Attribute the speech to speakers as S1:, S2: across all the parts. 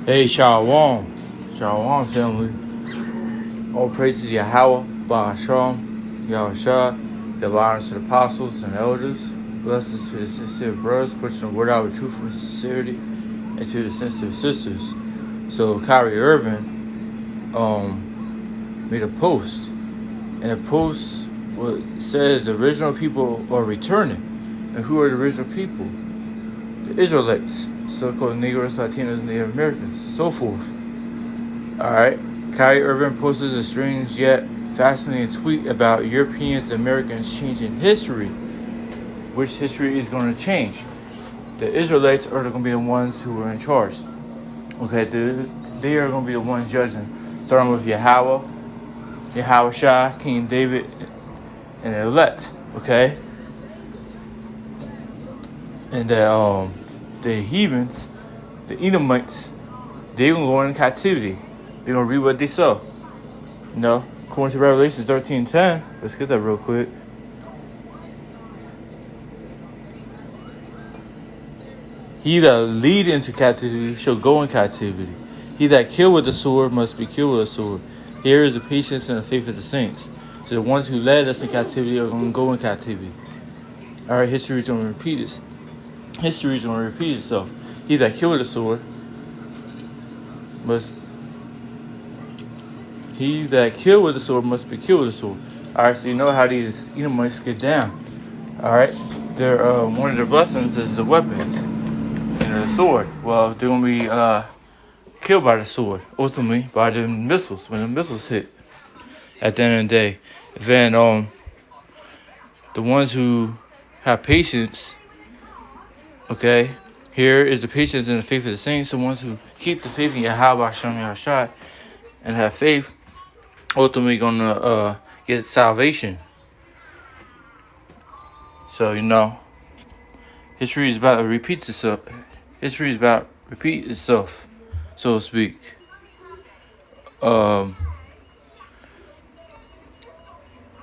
S1: Hey, Shalom. Shalom, family. All praise to Yahweh, Ba'asham, Yahushua, the honors to the apostles and elders. Blessings to the sincere brothers, pushing the word out with truth and sincerity, and to the sensitive sisters. So, Kyrie Irving made a post, and the post said the original people are returning. And who are the original people? The Israelites, so-called Negroes, Latinos, Native Americans, and so forth. Alright, Kyrie Irving posted a strange yet fascinating tweet about Europeans and Americans changing history. Which history is going to change? The Israelites are going to be the ones who are in charge. Okay, they are going to be the ones judging, starting with Yahweh Shai, King David, and the elect. Okay, and the heathens, the Edomites, they're going to go into captivity. They're going to read what they saw. According to Revelation 13:10, let's get that real quick. He that lead into captivity shall go in captivity. He that kill with the sword must be killed with a sword. Here is the patience and the faith of the saints. So the ones who led us in captivity are going to go in captivity. Alright, history is going to repeat this. History is going to repeat itself. He that kill with the sword must be killed with a sword. Alright, so you know how these Edomites get down. Alright, they're one of their blessings is the weapons and the sword. Well, they're gonna be killed by the sword, ultimately by the missiles when the missiles hit. At the end of the day, then the ones who have patience, okay, here is the patience and the faith of the saints. The ones who keep the faith in Yahweh Hashem Yahushua and have faith, ultimately gonna get salvation. So history is about to repeat itself. History is about to repeat itself, so to speak.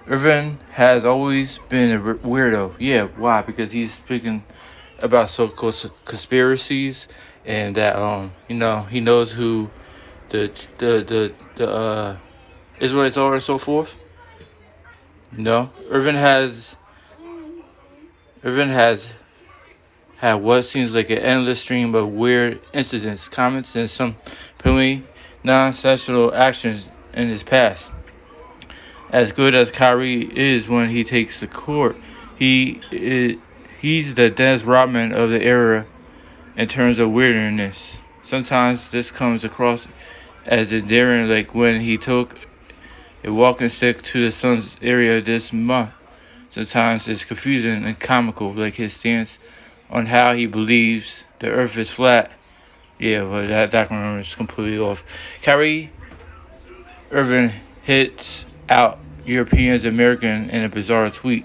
S1: Irvin has always been a weirdo. Yeah, why? Because he's speaking about so-called conspiracies, and that he knows who the Israelites are and so forth. Irvin has had what seems like an endless stream of weird incidents, comments, and some apparently nonsensical actions in his past. As good as Kyrie is when he takes the court, he's the Dennis Rodman of the era in terms of weirdness. Sometimes this comes across as endearing, like when he took a walking stick to the Suns area this month. Sometimes it's confusing and comical, like his stance on how he believes the earth is flat. Yeah, but that one is completely off. Kyrie Irving hits out Europeans and Americans in a bizarre tweet.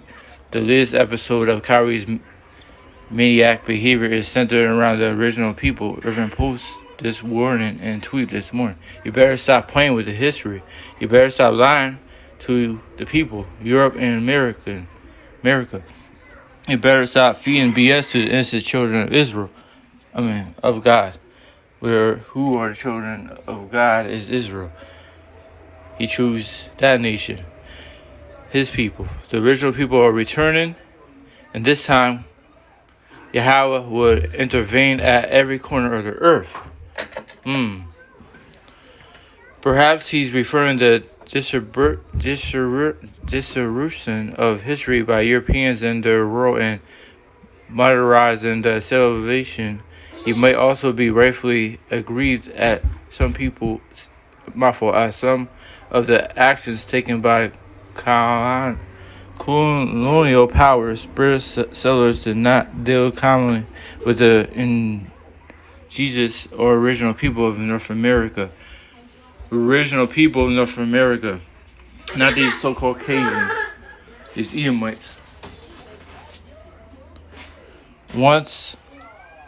S1: The latest episode of Kyrie's maniac behavior is centered around the original people. Irving posts this warning and tweet this morning. You better stop playing with the history. You better stop lying to the people, Europe and America. You better stop feeding BS to the innocent children of Israel. Of God. Who are the children of God is Israel. He chose that nation. His people. The original people are returning, and this time Yahweh would intervene at every corner of the earth. Perhaps he's referring to dissolution of history by Europeans and their role in modernizing the salvation. He might also be rightfully aggrieved at some of the actions taken by colonial powers. British settlers did not deal commonly with the indigenous or original people of North America. Not these so-called Cajuns, these Edomites. Once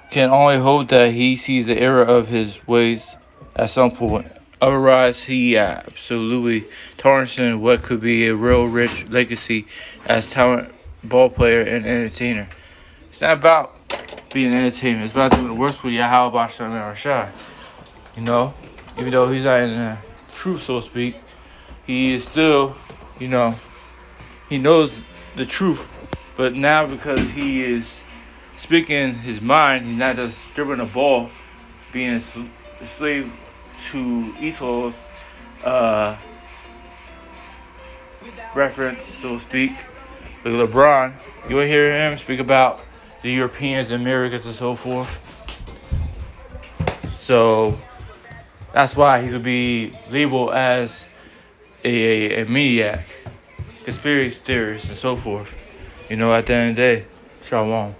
S1: can only hope that he sees the error of his ways at some point. Otherwise, he absolutely tarnishing what could be a real rich legacy as talent, ball player, and entertainer. It's not about being an entertainer. It's about doing the works with Yahweh Bashan and Rashad. You know, even though he's not in the truth, so to speak, he is still, you know, he knows the truth. But now because he is speaking his mind, he's not just dribbling a ball, being a slave to Esau's reference, so to speak. Like LeBron, you will hear him speak about the Europeans, the Americans, and so forth. So that's why he could be labeled as a maniac, conspiracy theorist, and so forth. You know, at the end of the day, Shalom.